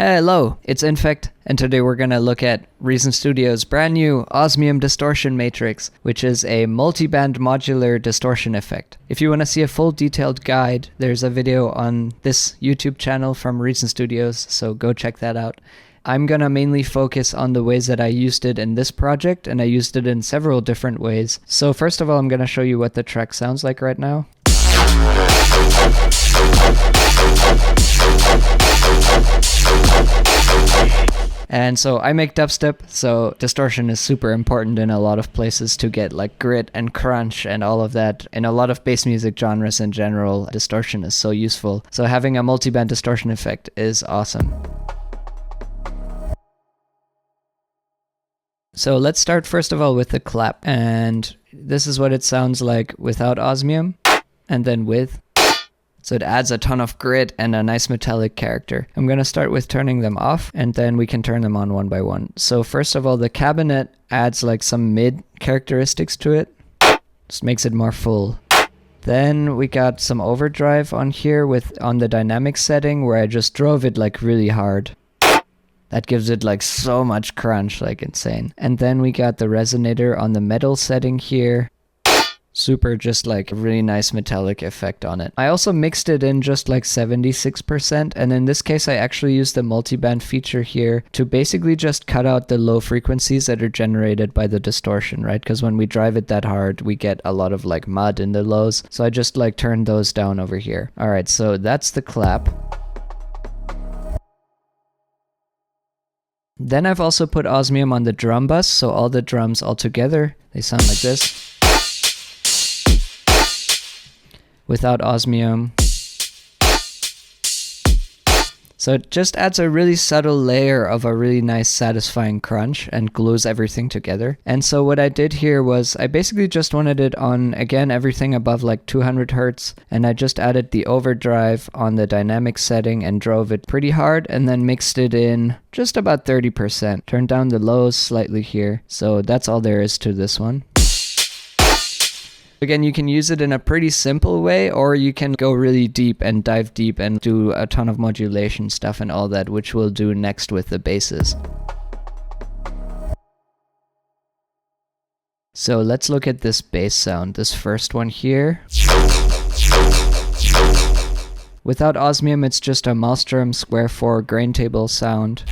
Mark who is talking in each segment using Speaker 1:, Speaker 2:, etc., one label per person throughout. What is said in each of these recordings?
Speaker 1: Hello, it's INFEKT, and today we're going to look at Reason Studio's brand new Osmium Distortion Matrix, which is a multiband modular distortion effect. If you want to see a full detailed guide, there's a video on this YouTube channel from Reason Studios, so go check that out. I'm going to mainly focus on the ways that I used it in this project, and I used it in several different ways. So first of all, I'm going to show you what the track sounds like right now. And so I make dubstep, so distortion is super important in a lot of places to get like grit and crunch and all of that. In a lot of bass music genres in general, distortion is so useful. So having a multiband distortion effect is awesome. So let's start first of all with the clap. And this is what it sounds like without Osmium and then with. So it adds a ton of grit and a nice metallic character. I'm going to start with turning them off, and then we can turn them on one by one. So first of all, the cabinet adds like some mid characteristics to it. Just makes it more full. Then we got some overdrive on here on the dynamic setting where I just drove it like really hard. That gives it like so much crunch, like insane. And then we got the resonator on the metal setting here. Super, just like a really nice metallic effect on it. I also mixed it in just like 76%, and in this case I actually used the multiband feature here to basically just cut out the low frequencies that are generated by the distortion, right? Because when we drive it that hard, we get a lot of like mud in the lows. So I just like turned those down over here. All right, so that's the clap. Then I've also put Osmium on the drum bus, so all the drums all together, they sound like this. Without Osmium. So it just adds a really subtle layer of a really nice satisfying crunch and glues everything together. And so what I did here was I basically just wanted it on, again, everything above like 200 Hertz, and I just added the overdrive on the dynamic setting and drove it pretty hard, and then mixed it in just about 30%. Turned down the lows slightly here. So that's all there is to this one. Again, you can use it in a pretty simple way, or you can go really deep and dive deep and do a ton of modulation stuff and all that, which we'll do next with the basses. So let's look at this bass sound, this first one here. Without Osmium, it's just a Maelstrom square 4 grain table sound.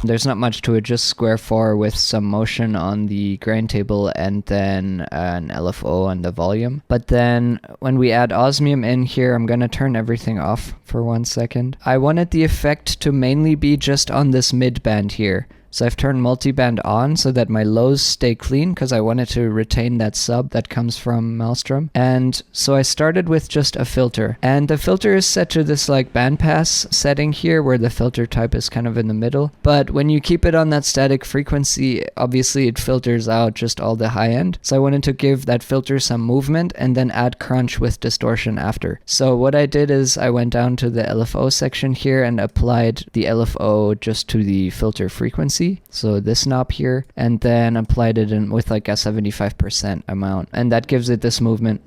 Speaker 1: There's not much to it, just square 4 with some motion on the grain table and then an LFO on the volume. But then when we add Osmium in here, I'm going to turn everything off for 1 second. I wanted the effect to mainly be just on this mid band here. So I've turned multiband on so that my lows stay clean because I wanted to retain that sub that comes from Maelstrom. And so I started with just a filter. And the filter is set to this like bandpass setting here where the filter type is kind of in the middle. But when you keep it on that static frequency, obviously it filters out just all the high end. So I wanted to give that filter some movement and then add crunch with distortion after. So what I did is I went down to the LFO section here and applied the LFO just to the filter frequency. So this knob here, and then applied it in with like a 75% amount, and that gives it this movement.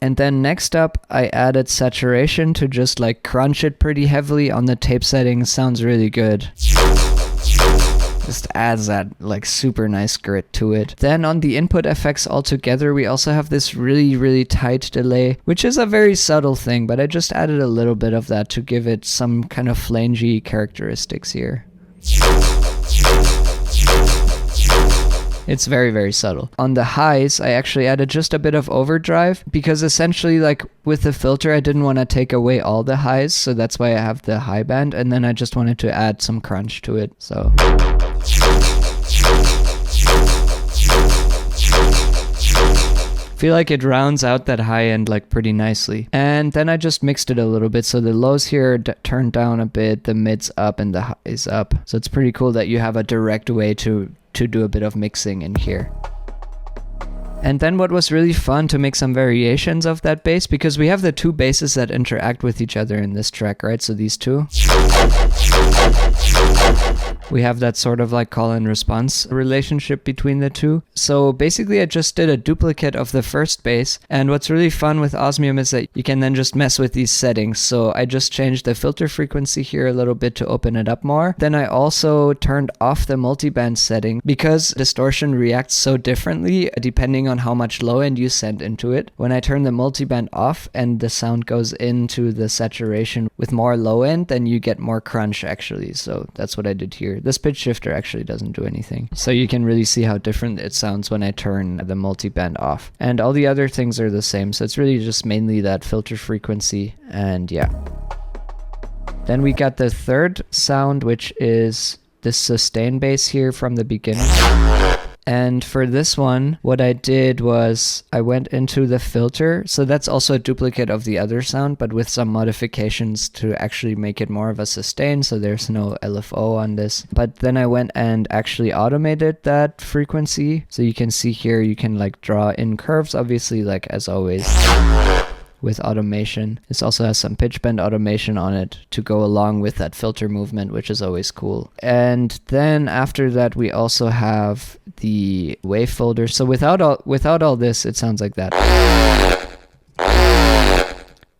Speaker 1: And then next up, I added saturation to just like crunch it pretty heavily on the tape settings. Sounds really good. Just adds that like super nice grit to it. Then on the input effects altogether, we also have this really tight delay, which is a very subtle thing, but I just added a little bit of that to give it some kind of flangy characteristics here. It's very subtle. On the highs, I actually added just a bit of overdrive because essentially like with the filter, I didn't want to take away all the highs. So that's why I have the high band, and then I just wanted to add some crunch to it. So feel like it rounds out that high end like pretty nicely. And then I just mixed it a little bit. So the lows here turned down a bit, the mids up and the highs up. So it's pretty cool that you have a direct way to do a bit of mixing in here. And then what was really fun to make some variations of that bass, because we have the two basses that interact with each other in this track, right? So these two. we have that sort of like call and response relationship between the two. So basically I just did a duplicate of the first bass, and what's really fun with Osmium is that you can then just mess with these settings. So I just changed the filter frequency here a little bit to open it up more. Then I also turned off the multiband setting because distortion reacts so differently depending on how much low end you send into it. When I turn the multiband off and the sound goes into the saturation with more low end, then you get more crunch actually. So that's what I did here. This pitch shifter actually doesn't do anything. So you can really see how different it sounds when I turn the multiband off. And all the other things are the same. So it's really just mainly that filter frequency, and yeah. Then we got the third sound, which is this sustain bass here from the beginning. And for this one, what I did was I went into the filter. So that's also a duplicate of the other sound, but with some modifications to actually make it more of a sustain. So there's no LFO on this. But then I went and actually automated that frequency. So you can see here, you can like draw in curves, obviously, like as always. With automation. This also has some pitch bend automation on it to go along with that filter movement, which is always cool. And then after that, we also have the wave folder. So without all this, it sounds like that.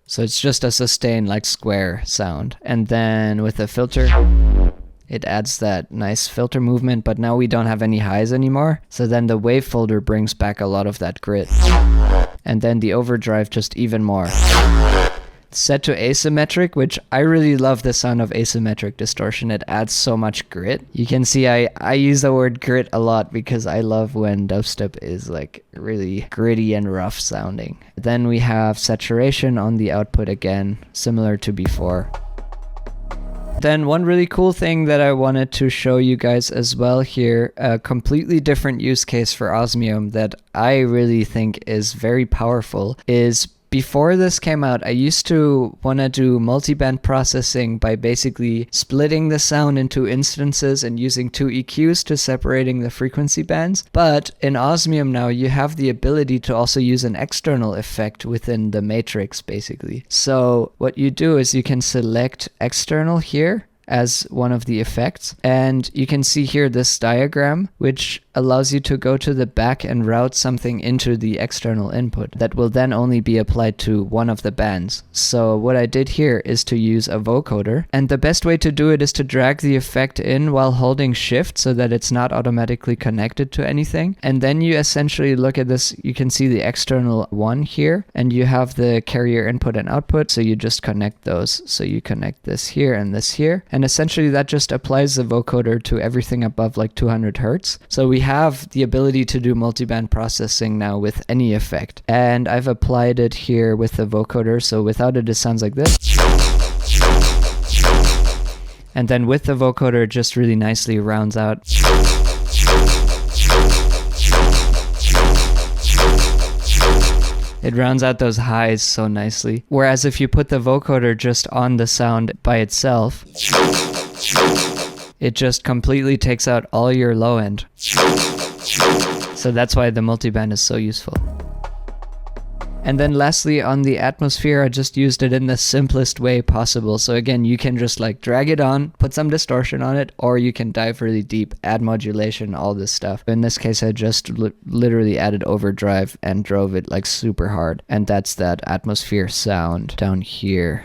Speaker 1: So it's just a sustain like square sound. And then with the filter, it adds that nice filter movement, but now we don't have any highs anymore. So then the wave folder brings back a lot of that grit. And then the overdrive just even more. Set to asymmetric, which I really love the sound of asymmetric distortion. It adds so much grit. You can see I use the word grit a lot because I love when dubstep is like really gritty and rough sounding. Then we have saturation on the output again, similar to before. Then one really cool thing that I wanted to show you guys as well here, a completely different use case for Osmium that I really think is very powerful, is before this came out, I used to want to do multiband processing by basically splitting the sound into instances and using two EQs to separating the frequency bands. But in Osmium now, you have the ability to also use an external effect within the matrix, basically. So what you do is you can select external here as one of the effects, and you can see here this diagram, which allows you to go to the back and route something into the external input that will then only be applied to one of the bands. So what I did here is to use a vocoder, and the best way to do it is to drag the effect in while holding shift so that it's not automatically connected to anything. And then you essentially look at this, you can see the external one here, and you have the carrier input and output, so you just connect those. So you connect this here and this here, and essentially that just applies the vocoder to everything above like 200 Hertz. So we have the ability to do multiband processing now with any effect. And I've applied it here with the vocoder. So without it, it sounds like this. And then with the vocoder, it just really nicely rounds out. It rounds out those highs so nicely. Whereas if you put the vocoder just on the sound by itself, it just completely takes out all your low end. So that's why the multiband is so useful. And then lastly, on the atmosphere, I just used it in the simplest way possible. So again, you can just like drag it on, put some distortion on it, or you can dive really deep, add modulation, all this stuff. In this case, I just literally added overdrive and drove it like super hard. And that's that atmosphere sound down here.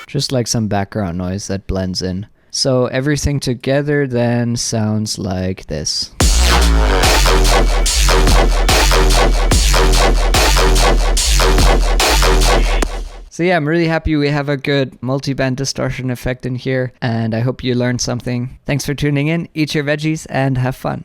Speaker 1: Just like some background noise that blends in. So everything together then sounds like this. So yeah, I'm really happy we have a good multiband distortion effect in here, and I hope you learned something. Thanks for tuning in, eat your veggies, and have fun.